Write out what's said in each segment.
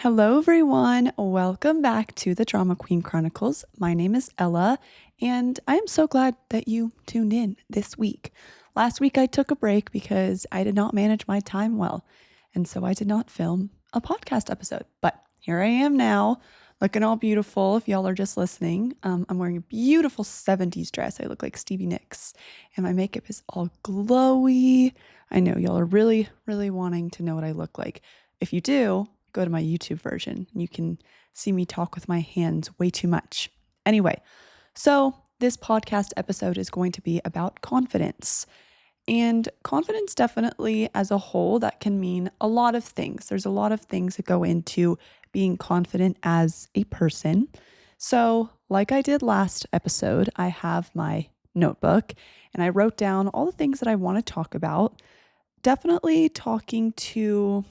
Hello, everyone. Welcome back to the Drama Queen Chronicles. My name is Ella, and I am so glad that you tuned in this week. Last week, I took a break because I did not manage my time well, and so I did not film a podcast episode. But here I am now, looking all beautiful. If y'all are just listening, I'm wearing a beautiful 70s dress. I look like Stevie Nicks, and my makeup is all glowy. I know y'all are really, really wanting to know what I look like. If you do, go to my YouTube version. You can see me talk with my hands way too much. Anyway, so this podcast episode is going to be about confidence. And confidence definitely as a whole, that can mean a lot of things. There's a lot of things that go into being confident as a person. So, like I did last episode, I have my notebook and I wrote down all the things that I want to talk about. Definitely talking to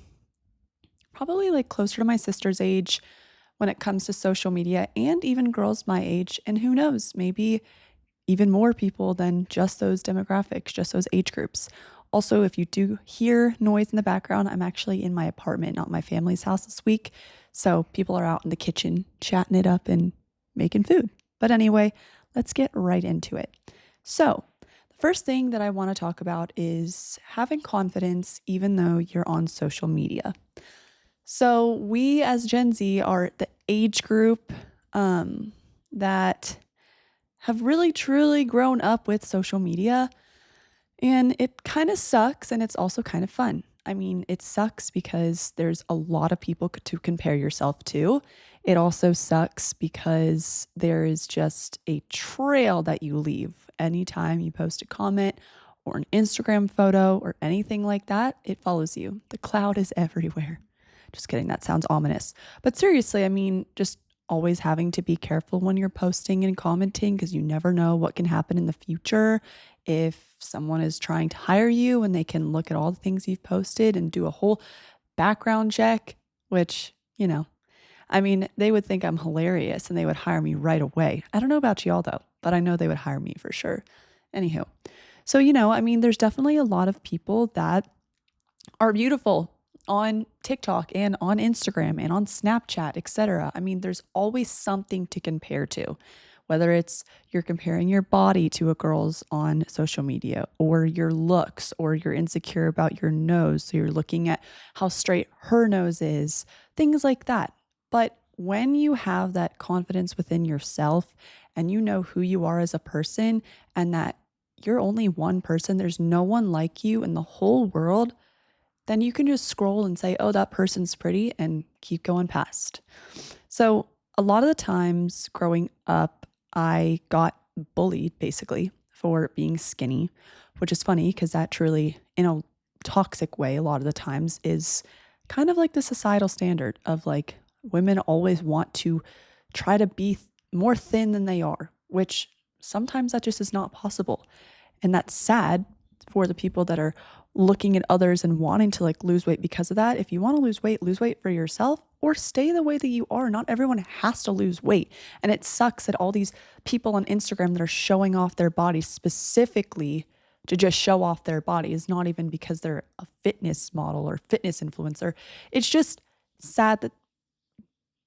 probably like closer to my sister's age when it comes to social media and even girls my age. And who knows, maybe even more people than just those demographics, just those age groups. Also, if you do hear noise in the background, I'm actually in my apartment, not my family's house this week. So people are out in the kitchen chatting it up and making food. But anyway, let's get right into it. So, the first thing that I want to talk about is having confidence even though you're on social media. So we as Gen Z are the age group that have really truly grown up with social media, and it kind of sucks and it's also kind of fun. I mean, it sucks because there's a lot of people to compare yourself to. It also sucks because there is just a trail that you leave anytime you post a comment or an Instagram photo or anything like that. It follows you. The cloud is everywhere. Just kidding, that sounds ominous. But seriously, I mean, just always having to be careful when you're posting and commenting because you never know what can happen in the future. If someone is trying to hire you and they can look at all the things you've posted and do a whole background check, which, I mean, they would think I'm hilarious and they would hire me right away. I don't know about y'all though, but I know they would hire me for sure. Anywho, so, I mean, there's definitely a lot of people that are beautiful on TikTok and on Instagram and on Snapchat, etc. I mean, there's always something to compare to, whether it's you're comparing your body to a girl's on social media or your looks or you're insecure about your nose. So you're looking at how straight her nose is, things like that. But when you have that confidence within yourself and you know who you are as a person and that you're only one person, there's no one like you in the whole world, then you can just scroll and say, oh, that person's pretty and keep going past. So a lot of the times growing up, I got bullied basically for being skinny, which is funny because that truly, in a toxic way, a lot of the times is kind of like the societal standard of like women always want to try to be more thin than they are, which sometimes that just is not possible. And that's sad for the people that are looking at others and wanting to like lose weight because of that. If you want to lose weight for yourself or stay the way that you are. Not everyone has to lose weight. And it sucks that all these people on Instagram that are showing off their bodies specifically to just show off their bodies, not even because they're a fitness model or fitness influencer. It's just sad that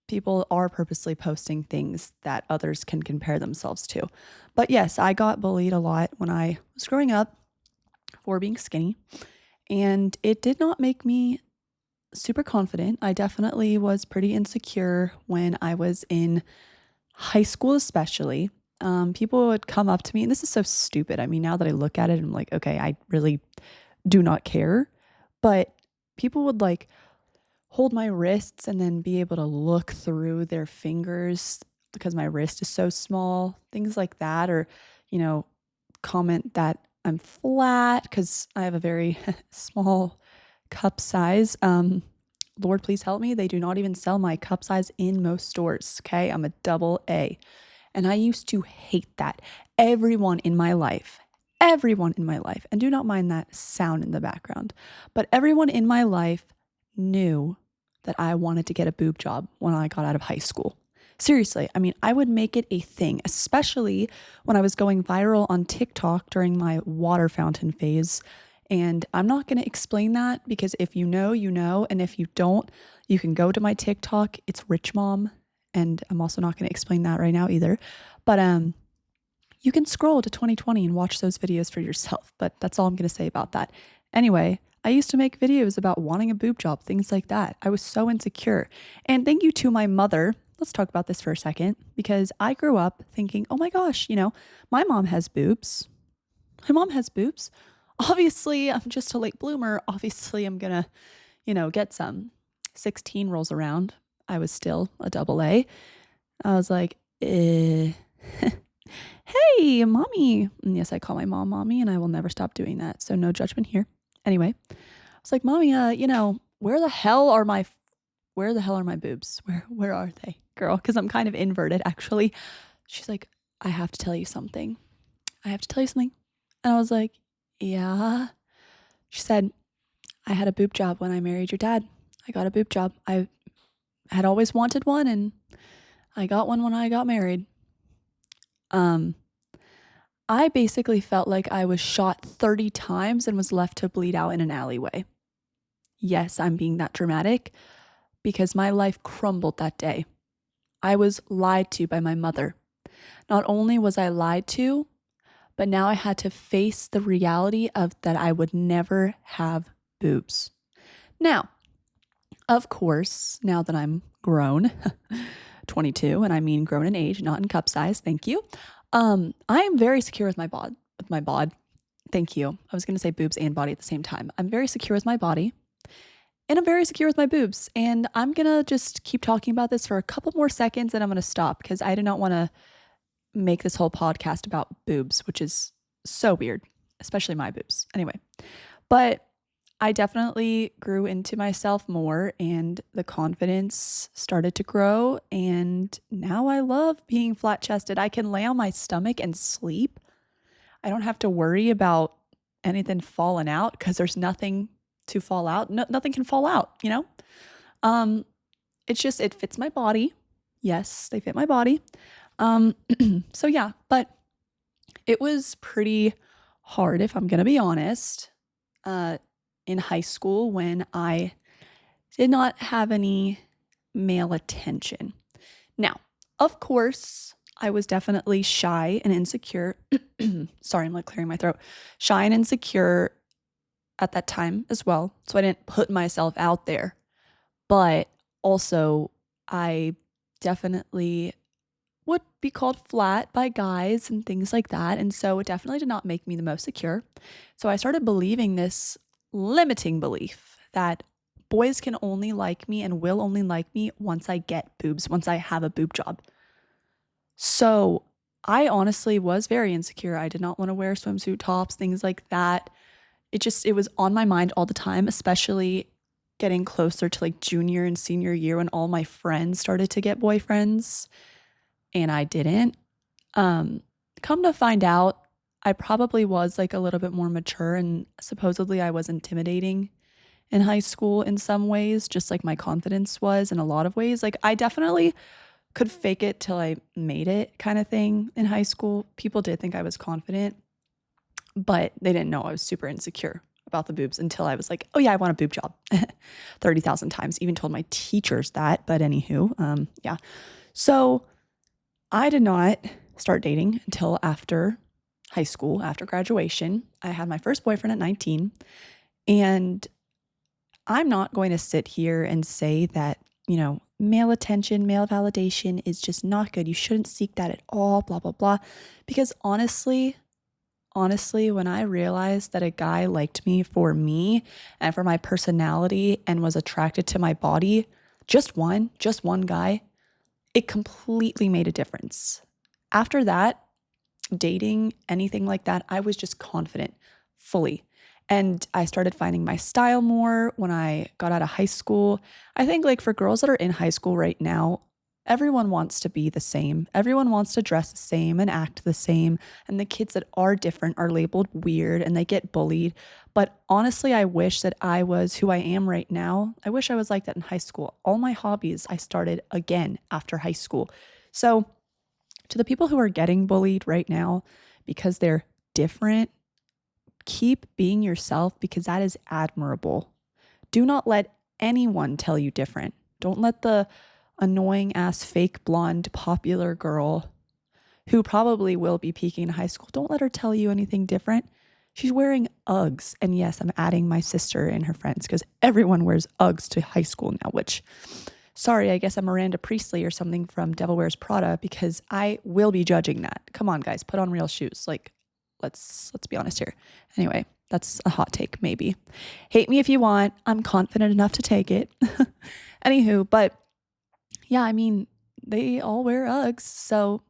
people are purposely posting things that others can compare themselves to. But yes, I got bullied a lot when I was growing up for being skinny, and it did not make me super confident. I definitely was pretty insecure when I was in high school, especially. People would come up to me, and this is so stupid. I mean, now that I look at it, I'm like, okay, I really do not care. But people would like hold my wrists and then be able to look through their fingers because my wrist is so small, things like that, or, comment that I'm flat because I have a very small cup size. Lord, please help me. They do not even sell my cup size in most stores. Okay. I'm a double A. And I used to hate that. Everyone in my life, and do not mind that sound in the background, but everyone in my life knew that I wanted to get a boob job when I got out of high school. Seriously, I mean, I would make it a thing, especially when I was going viral on TikTok during my water fountain phase. And I'm not going to explain that because if you know, you know. And if you don't, you can go to my TikTok. It's Rich Mom. And I'm also not going to explain that right now either. But you can scroll to 2020 and watch those videos for yourself. But that's all I'm going to say about that. Anyway, I used to make videos about wanting a boob job, things like that. I was so insecure. And thank you to my mother. Let's talk about this for a second because I grew up thinking, oh my gosh, my mom has boobs. My mom has boobs. Obviously, I'm just a late bloomer. Obviously, I'm going to, get some. 16 rolls around. I was still a double A. I was like, hey, mommy. And yes, I call my mom mommy and I will never stop doing that. So no judgment here. Anyway, I was like, mommy, where the hell are my boobs? Where are they, girl? Because I'm kind of inverted, actually. She's like, I have to tell you something. And I was like, yeah. She said, I had a boob job when I married your dad. I got a boob job. I had always wanted one and I got one when I got married. I basically felt like I was shot 30 times and was left to bleed out in an alleyway. Yes, I'm being that dramatic because my life crumbled that day. I was lied to by my mother. Not only was I lied to, but now I had to face the reality of that I would never have boobs. Now, of course, now that I'm grown, 22, and I mean grown in age, not in cup size, thank you. I am very secure with my bod. Thank you. I was going to say boobs and body at the same time. I'm very secure with my body and I'm very secure with my boobs. And I'm going to just keep talking about this for a couple more seconds and I'm going to stop because I do not want to make this whole podcast about boobs, which is so weird, especially my boobs. Anyway, but I definitely grew into myself more and the confidence started to grow. And now I love being flat chested. I can lay on my stomach and sleep. I don't have to worry about anything falling out because there's nothing to fall out. Nothing can fall out, It's just, it fits my body. Yes, they fit my body. So yeah, but it was pretty hard if I'm going to be honest. In high school when I did not have any male attention. Now, of course, I was definitely shy and insecure. Sorry, I'm like clearing my throat. Shy and insecure at that time as well. So I didn't put myself out there. But also, I definitely would be called flat by guys and things like that. And so it definitely did not make me the most secure. So I started believing this limiting belief that boys can only like me and will only like me once I get boobs, once I have a boob job. So I honestly was very insecure. I did not want to wear swimsuit tops, things like that. It was on my mind all the time, especially getting closer to like junior and senior year when all my friends started to get boyfriends and I didn't. Come to find out, I probably was like a little bit more mature and supposedly I was intimidating in high school in some ways, just like my confidence was in a lot of ways. Like I definitely could fake it till I made it kind of thing in high school. People did think I was confident, but they didn't know I was super insecure about the boobs until I was like, oh yeah, I want a boob job 30,000 times. Even told my teachers that, but anywho, yeah. So I did not start dating until after high school, after graduation. I had my first boyfriend at 19. And I'm not going to sit here and say that, male attention, male validation is just not good. You shouldn't seek that at all, blah, blah, blah. Because honestly, when I realized that a guy liked me and for my personality and was attracted to my body, just one guy, it completely made a difference. After that, dating, anything like that, I was just confident fully. And I started finding my style more when I got out of high school. I think like for girls that are in high school right now, everyone wants to be the same. Everyone wants to dress the same and act the same. And the kids that are different are labeled weird and they get bullied. But honestly, I wish that I was who I am right now. I wish I was like that in high school. All my hobbies I started again after high school. So to the people who are getting bullied right now because they're different, keep being yourself because that is admirable. Do not let anyone tell you different. Don't let the annoying ass fake blonde popular girl who probably will be peaking in high school, don't let her tell you anything different. She's wearing Uggs. And yes, I'm adding my sister and her friends because everyone wears Uggs to high school now, which, sorry, I guess I'm Miranda Priestley or something from Devil Wears Prada because I will be judging that. Come on, guys, put on real shoes. Like, let's be honest here. Anyway, that's a hot take, maybe. Hate me if you want. I'm confident enough to take it. Anywho, but yeah, I mean, they all wear Uggs. So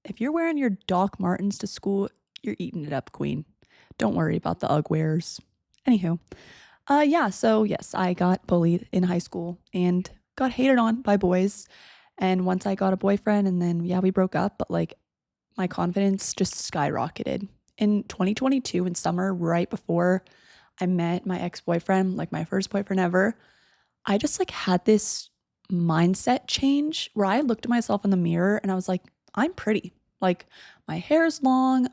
if you're wearing your Doc Martens to school, you're eating it up, queen. Don't worry about the Ugg wearers. Anywho, yeah, so yes, I got bullied in high school and got hated on by boys. And once I got a boyfriend and then, yeah, we broke up, but like my confidence just skyrocketed. In 2022, in summer, right before I met my ex-boyfriend, like my first boyfriend ever, I just like had this mindset change where I looked at myself in the mirror and I was like, I'm pretty. Like my hair is long.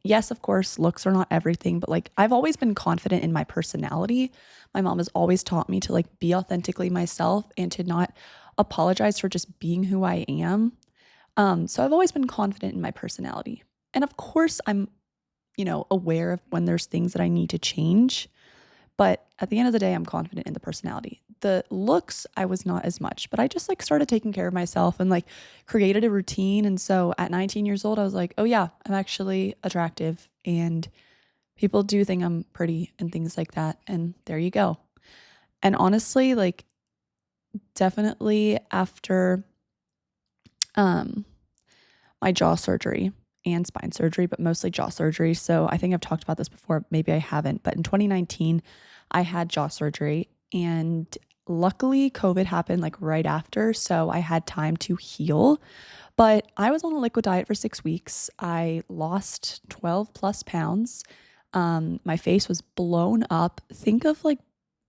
Yes, of course, looks are not everything, but like I've always been confident in my personality. My mom has always taught me to like be authentically myself and to not apologize for just being who I am. So I've always been confident in my personality. And of course, I'm, aware of when there's things that I need to change. But at the end of the day, I'm confident in the personality. The looks, I was not as much, but I just like started taking care of myself and like created a routine. And so at 19 years old, I was like, oh yeah, I'm actually attractive and people do think I'm pretty and things like that. And there you go. And honestly, like definitely after um my jaw surgery and spine surgery, but mostly jaw surgery. So I think I've talked about this before. Maybe I haven't, but in 2019, I had jaw surgery and luckily COVID happened like right after. So I had time to heal, but I was on a liquid diet for 6 weeks. I lost 12 plus pounds. My face was blown up. Think of like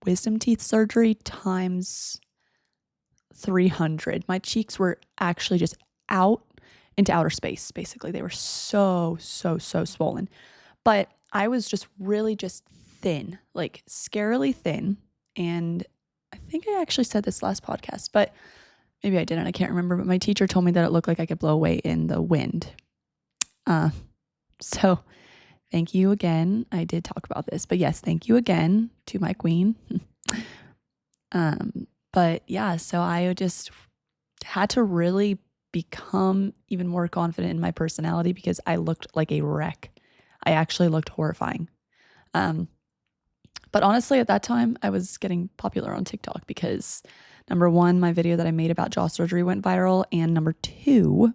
wisdom teeth surgery times 300. My cheeks were actually just out into outer space, basically. They were so, so, so swollen. But I was just really just thin, like scarily thin. And I think I actually said this last podcast, but maybe I didn't. I can't remember. But my teacher told me that it looked like I could blow away in the wind. So thank you again. I did talk about this, but yes, thank you again to my queen. But yeah, so I just had to really become even more confident in my personality because I looked like a wreck. I actually looked horrifying. But honestly, at that time, I was getting popular on TikTok because number one, my video that I made about jaw surgery went viral. And number two,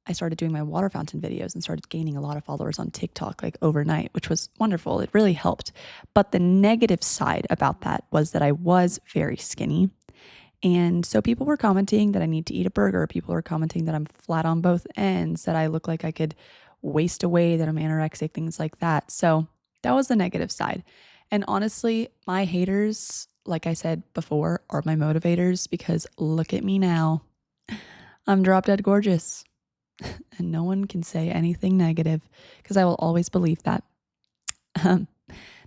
I started doing my water fountain videos and started gaining a lot of followers on TikTok like overnight, which was wonderful. It really helped. But the negative side about that was that I was very skinny. And so people were commenting that I need to eat a burger. People were commenting that I'm flat on both ends, that I look like I could waste away, that I'm anorexic, things like that. So that was the negative side. And honestly, my haters, like I said before, are my motivators because look at me now. I'm drop dead gorgeous. And no one can say anything negative because I will always believe that. No,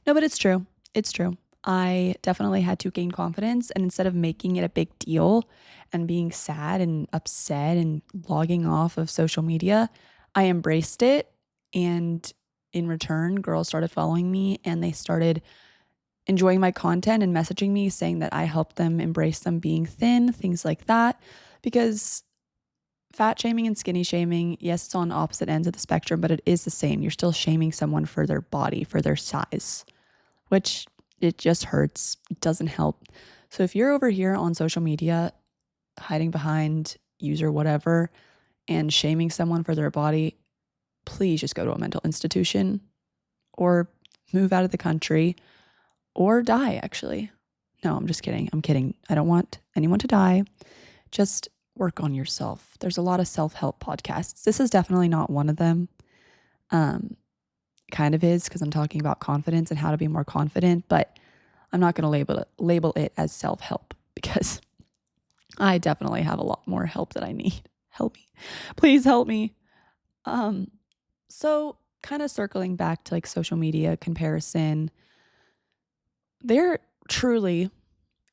but it's true. It's true. I definitely had to gain confidence. And instead of making it a big deal and being sad and upset and logging off of social media, I embraced it. And in return, girls started following me and they started enjoying my content and messaging me saying that I helped them embrace them being thin, things like that. Because fat shaming and skinny shaming, yes, it's on opposite ends of the spectrum, but it is the same. You're still shaming someone for their body, for their size, which it just hurts. It doesn't help. So if you're over here on social media, hiding behind user whatever and shaming someone for their body, please just go to a mental institution or move out of the country or die, actually. No, I'm just kidding. I'm kidding. I don't want anyone to die. Just work on yourself. There's a lot of self-help podcasts. This is definitely not one of them. Kind of is because I'm talking about confidence and how to be more confident, but I'm not going to label it as self-help because I definitely have a lot more help that I need. Help me. Please help me. So kind of circling back to like social media comparison, there truly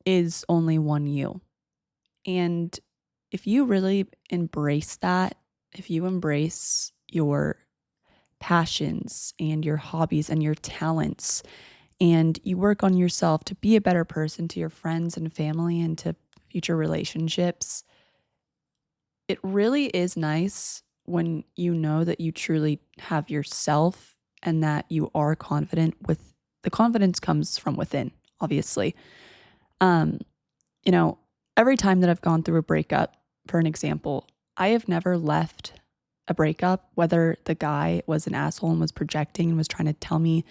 is only one you. And if you really embrace that, if you embrace your passions and your hobbies and your talents, and you work on yourself to be a better person to your friends and family and to future relationships, it really is nice when you know that you truly have yourself and that you are confident. With the confidence comes from within, obviously. Um, you know, every time that I've gone through a breakup, for an example, I have never left a breakup, whether the guy was an asshole and was projecting and was trying to tell me,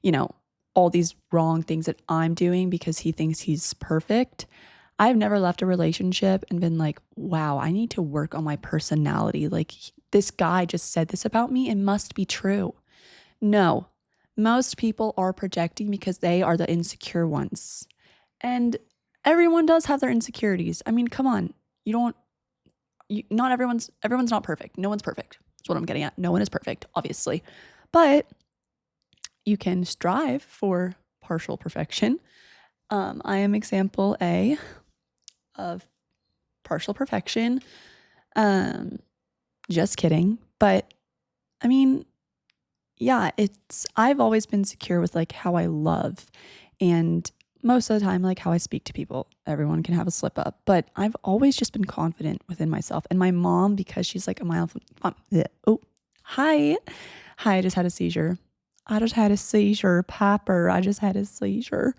you know, all these wrong things that I'm doing because he thinks he's perfect. I've never left a relationship and been like, wow, I need to work on my personality. Like, this guy just said this about me. It must be true. No, most people are projecting because they are the insecure ones. And everyone does have their insecurities. I mean, come on. Not everyone's not perfect. No one's perfect. That's what I'm getting at. No one is perfect, obviously. But you can strive for partial perfection. I am example A of partial perfection. Just kidding. But I mean, yeah, I've always been secure with like how I love and most of the time, like how I speak to people. Everyone can have a slip up, but I've always just been confident within myself. And my mom, because she's like a mile from, oh, hi. Hi, I just had a seizure. I just had a seizure. Piper, I just had a seizure.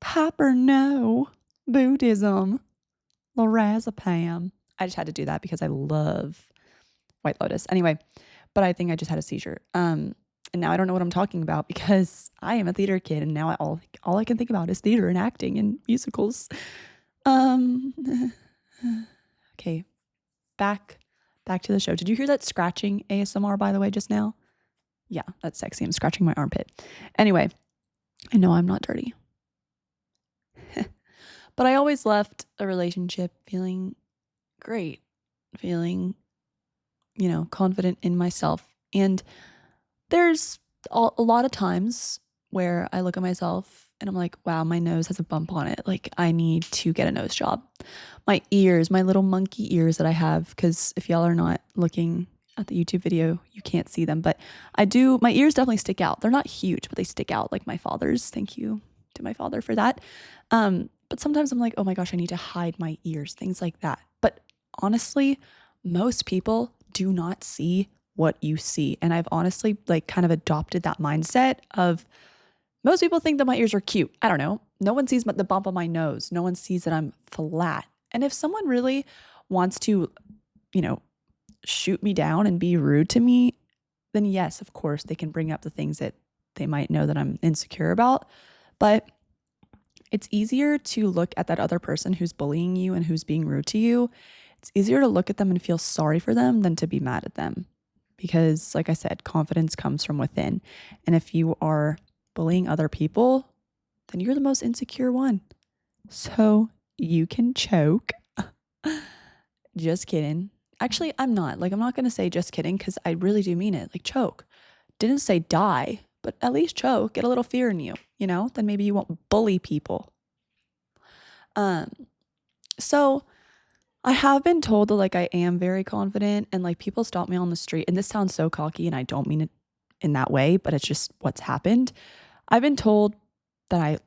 Piper, no. Buddhism. Lorazepam. I just had to do that because I love White Lotus. Anyway, but I think I just had a seizure. And now I don't know what I'm talking about because I am a theater kid and now all I can think about is theater and acting and musicals. Okay, back to the show. Did you hear that scratching ASMR, by the way, just now? Yeah, that's sexy. I'm scratching my armpit. Anyway, I know I'm not dirty. But I always left a relationship feeling great, feeling, confident in myself. And there's a lot of times where I look at myself and I'm like, wow, my nose has a bump on it. Like, I need to get a nose job. My ears, my little monkey ears that I have, because if y'all are not looking at the YouTube video, you can't see them. But my ears definitely stick out. They're not huge, but they stick out like my father's. Thank you to my father for that. But sometimes I'm like, oh my gosh, I need to hide my ears, things like that. But honestly, most people do not see what you see. And I've honestly like kind of adopted that mindset of most people think that my ears are cute. I don't know. No one sees the bump on my nose. No one sees that I'm flat. And if someone really wants to, shoot me down and be rude to me, then yes, of course, they can bring up the things that they might know that I'm insecure about. But it's easier to look at that other person who's bullying you and who's being rude to you. It's easier to look at them and feel sorry for them than to be mad at them. Because, like I said, confidence comes from within. And if you are bullying other people, then you're the most insecure one. So you can choke. Just kidding. Actually, I'm not. Like, I'm not going to say just kidding because I really do mean it. Like, choke. Didn't say die, but at least choke. Get a little fear in you, Then maybe you won't bully people. So I have been told that like I am very confident and like people stop me on the street, and this sounds so cocky and I don't mean it in that way, but it's just what's happened. I've been told that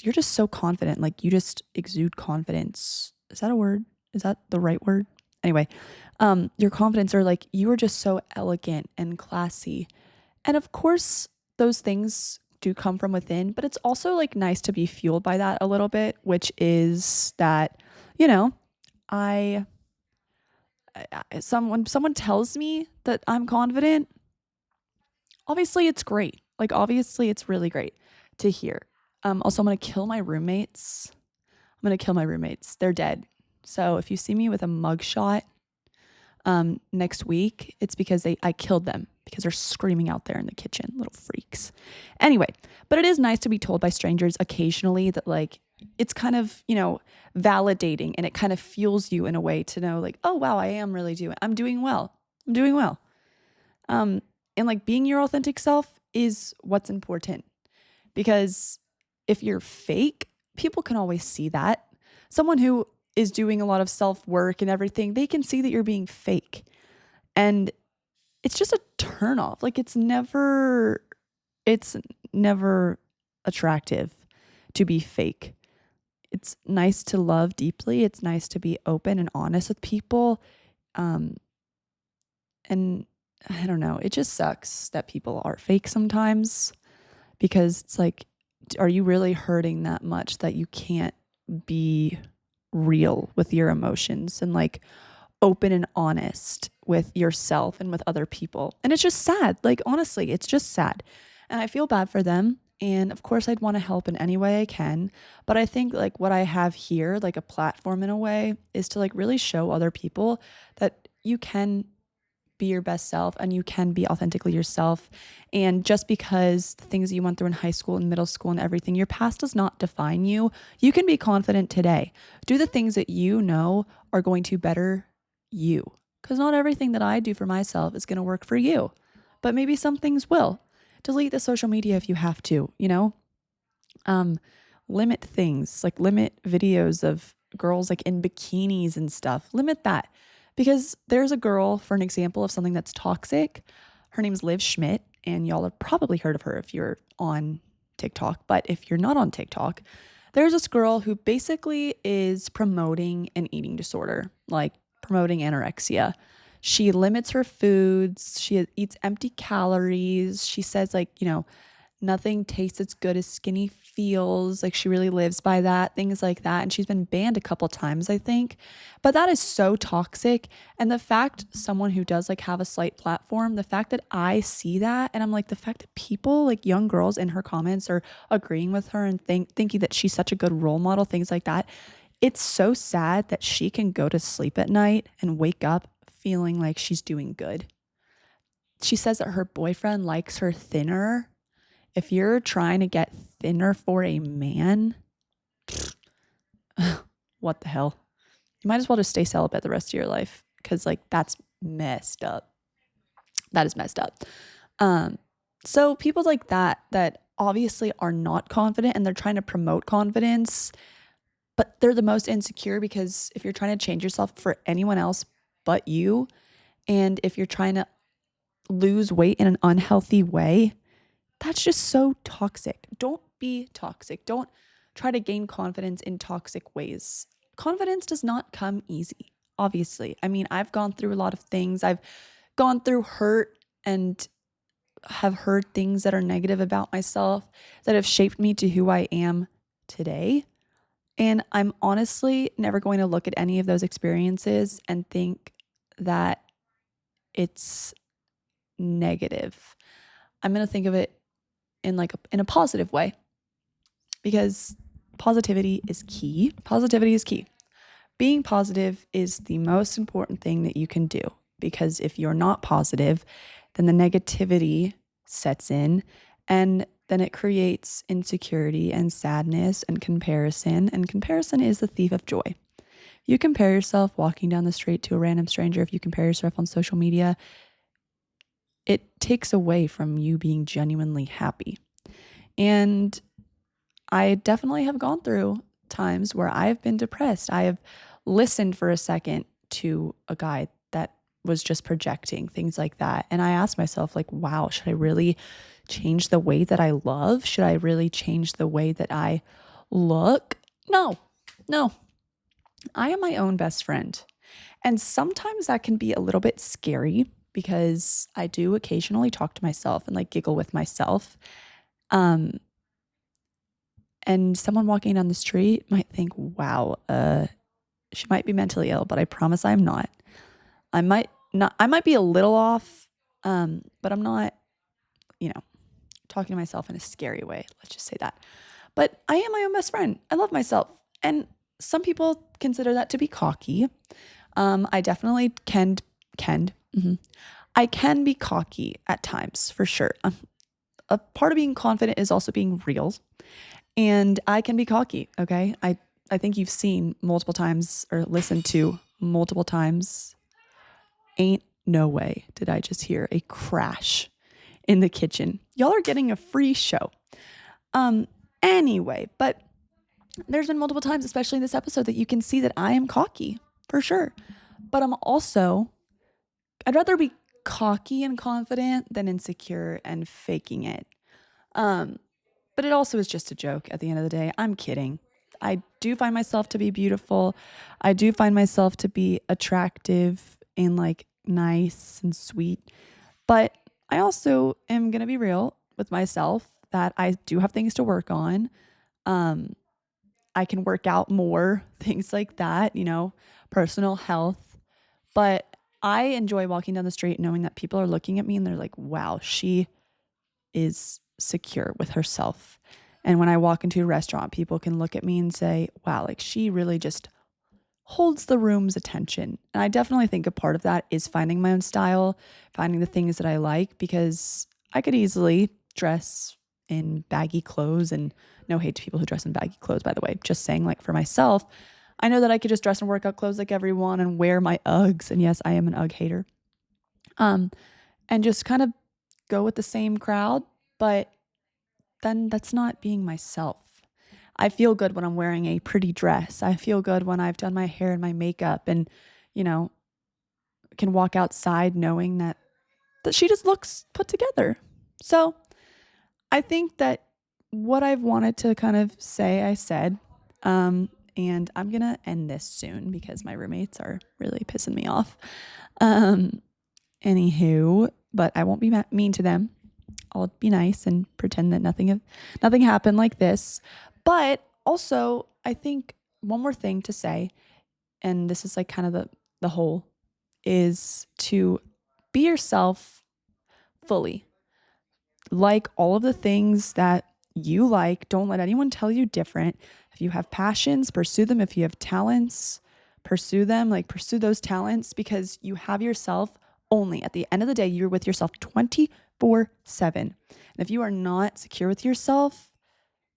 you're just so confident. Like, you just exude confidence. Is that a word? Is that the right word? Anyway, your confidence, or like you are just so elegant and classy. And of course, those things do come from within, but it's also like nice to be fueled by that a little bit, which is that, when someone tells me that I'm confident, obviously it's great. Like, obviously it's really great to hear. Also, I'm going to kill my roommates. They're dead. So if you see me with a mugshot next week, it's because I killed them because they're screaming out there in the kitchen, little freaks. Anyway, but it is nice to be told by strangers occasionally that like it's kind of, validating, and it kind of fuels you in a way to know like, oh wow, I'm doing well. And like being your authentic self is what's important, because if you're fake, people can always see that. Someone who is doing a lot of self work and everything, they can see that you're being fake. And it's just a turn off. Like it's never attractive to be fake. It's nice to love deeply. It's nice to be open and honest with people. Um, and I don't know, it just sucks that people are fake sometimes, because it's like, are you really hurting that much that you can't be real with your emotions and like open and honest with yourself and with other people? And it's just sad. Like, honestly, it's just sad. And I feel bad for them. And of course, I'd want to help in any way I can. But I think like what I have here, like a platform in a way, is to like really show other people that you can be your best self and you can be authentically yourself. And just because the things that you went through in high school and middle school and everything, your past does not define you. You can be confident today. Do the things that you know are going to better you. Because not everything that I do for myself is going to work for you, but maybe some things will. Delete the social media if you have to, you know? Um, Limit things, like limit videos of girls like in bikinis and stuff. Limit that. Because there's a girl, for an example of something that's toxic. Her name's Liv Schmidt, and y'all have probably heard of her if you're on TikTok. But if you're not on TikTok, there's this girl who basically is promoting an eating disorder, like promoting anorexia. She limits her foods. She eats empty calories. She says, like, you know, nothing tastes as good as skinny feels. Like, she really lives by that, things like that. And she's been banned a couple times, I think. But that is so toxic. And the fact someone who does like have a slight platform, the fact that I see that, and I'm like, the fact that people, like young girls in her comments, are agreeing with her and thinking that she's such a good role model, things like that. It's so sad that she can go to sleep at night and wake up feeling like she's doing good. She says that her boyfriend likes her thinner. If you're trying to get thinner for a man, what the hell? You might as well just stay celibate the rest of your life, because like that's messed up. That is messed up. So people like that obviously are not confident and they're trying to promote confidence, but they're the most insecure, because if you're trying to change yourself for anyone else but you, and if you're trying to lose weight in an unhealthy way, that's just so toxic. Don't be toxic. Don't try to gain confidence in toxic ways. Confidence does not come easy, obviously. I mean, I've gone through a lot of things. I've gone through hurt and have heard things that are negative about myself that have shaped me to who I am today. And I'm honestly never going to look at any of those experiences and think that it's negative. I'm going to think of it in a positive way, because positivity is key. Positivity is key. Being positive is the most important thing that you can do, because if you're not positive, then the negativity sets in, and then it creates insecurity and sadness and comparison is the thief of joy. You compare yourself walking down the street to a random stranger, if you compare yourself on social media, it takes away from you being genuinely happy. And I definitely have gone through times where I've been depressed. I have listened for a second to a guy that was just projecting things like that. And I asked myself, like, wow, should I really change the way that I love? Should I really change the way that I look? No. I am my own best friend. And sometimes that can be a little bit scary, because I do occasionally talk to myself and like giggle with myself. And someone walking down the street might think, wow, she might be mentally ill, but I promise I'm not. I might be a little off, but I'm not, talking to myself in a scary way. Let's just say that. But I am my own best friend. I love myself. And some people consider that to be cocky. I definitely I can be cocky at times, for sure. A part of being confident is also being real. And I can be cocky, okay? I think you've seen multiple times or listened to multiple times. Ain't no way did I just hear a crash in the kitchen. Y'all are getting a free show. Anyway, but there's been multiple times, especially in this episode, that you can see that I am cocky for sure. But I'd rather be cocky and confident than insecure and faking it. But it also is just a joke at the end of the day. I'm kidding. I do find myself to be beautiful. I do find myself to be attractive and like nice and sweet. But I also am going to be real with myself that I do have things to work on. I can work out more, things like that, personal health. But I enjoy walking down the street knowing that people are looking at me and they're like, wow, she is secure with herself. And when I walk into a restaurant, people can look at me and say, wow, like she really just holds the room's attention. And I definitely think a part of that is finding my own style, finding the things that I like, because I could easily dress in baggy clothes, and no hate to people who dress in baggy clothes, by the way, just saying, like, for myself, I know that I could just dress in workout clothes like everyone and wear my Uggs. And yes, I am an Ugg hater. And just kind of go with the same crowd, but then that's not being myself. I feel good when I'm wearing a pretty dress. I feel good when I've done my hair and my makeup and, can walk outside knowing that she just looks put together. So I think that what I've wanted to kind of say, I said, and I'm going to end this soon because my roommates are really pissing me off. Anywho, but I won't be mean to them. I'll be nice and pretend that nothing happened like this. But also, I think one more thing to say, and this is like kind of the whole, is to be yourself fully. Like all of the things that you like. Don't let anyone tell you different. If you have passions, pursue them. If you have talents, pursue them. Like pursue those talents, because you have yourself only. At the end of the day, you're with yourself 24/7. And if you are not secure with yourself,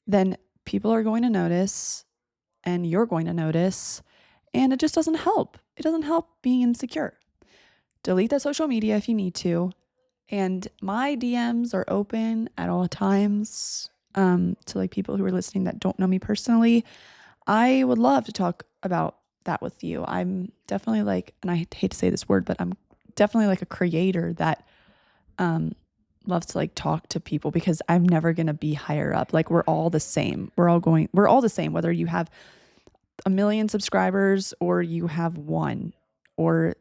then people are going to notice and you're going to notice, and it just doesn't help. It doesn't help being insecure. Delete that social media if you need to. And my DMs are open at all times, to like people who are listening that don't know me personally. I would love to talk about that with you. I'm definitely like, and I hate to say this word, but I'm definitely like a creator that loves to like talk to people, because I'm never going to be higher up. Like we're all the same. We're all the same, whether you have 1 million subscribers or you have one, or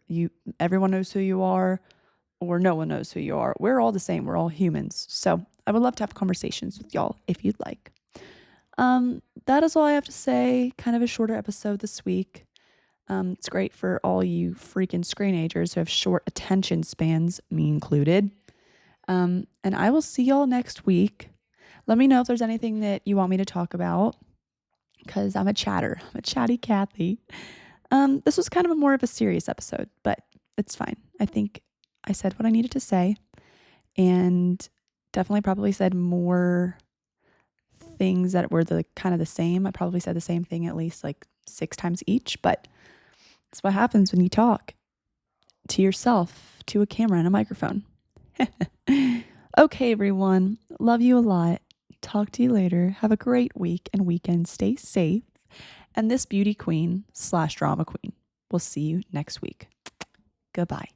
everyone knows who you are, or no one knows who you are. We're all the same. We're all humans. So I would love to have conversations with y'all if you'd like. That is all I have to say. Kind of a shorter episode this week. It's great for all you freaking screenagers who have short attention spans, me included. And I will see y'all next week. Let me know if there's anything that you want me to talk about, because I'm a chatter. I'm a chatty Cathy. This was kind of more of a serious episode, but it's fine. I think I said what I needed to say, and definitely probably said more things that were kind of the same. I probably said the same thing at least like 6 times each, but that's what happens when you talk to yourself, to a camera and a microphone. Okay, everyone. Love you a lot. Talk to you later. Have a great week and weekend. Stay safe. And this beauty queen / drama queen will see you next week. Goodbye.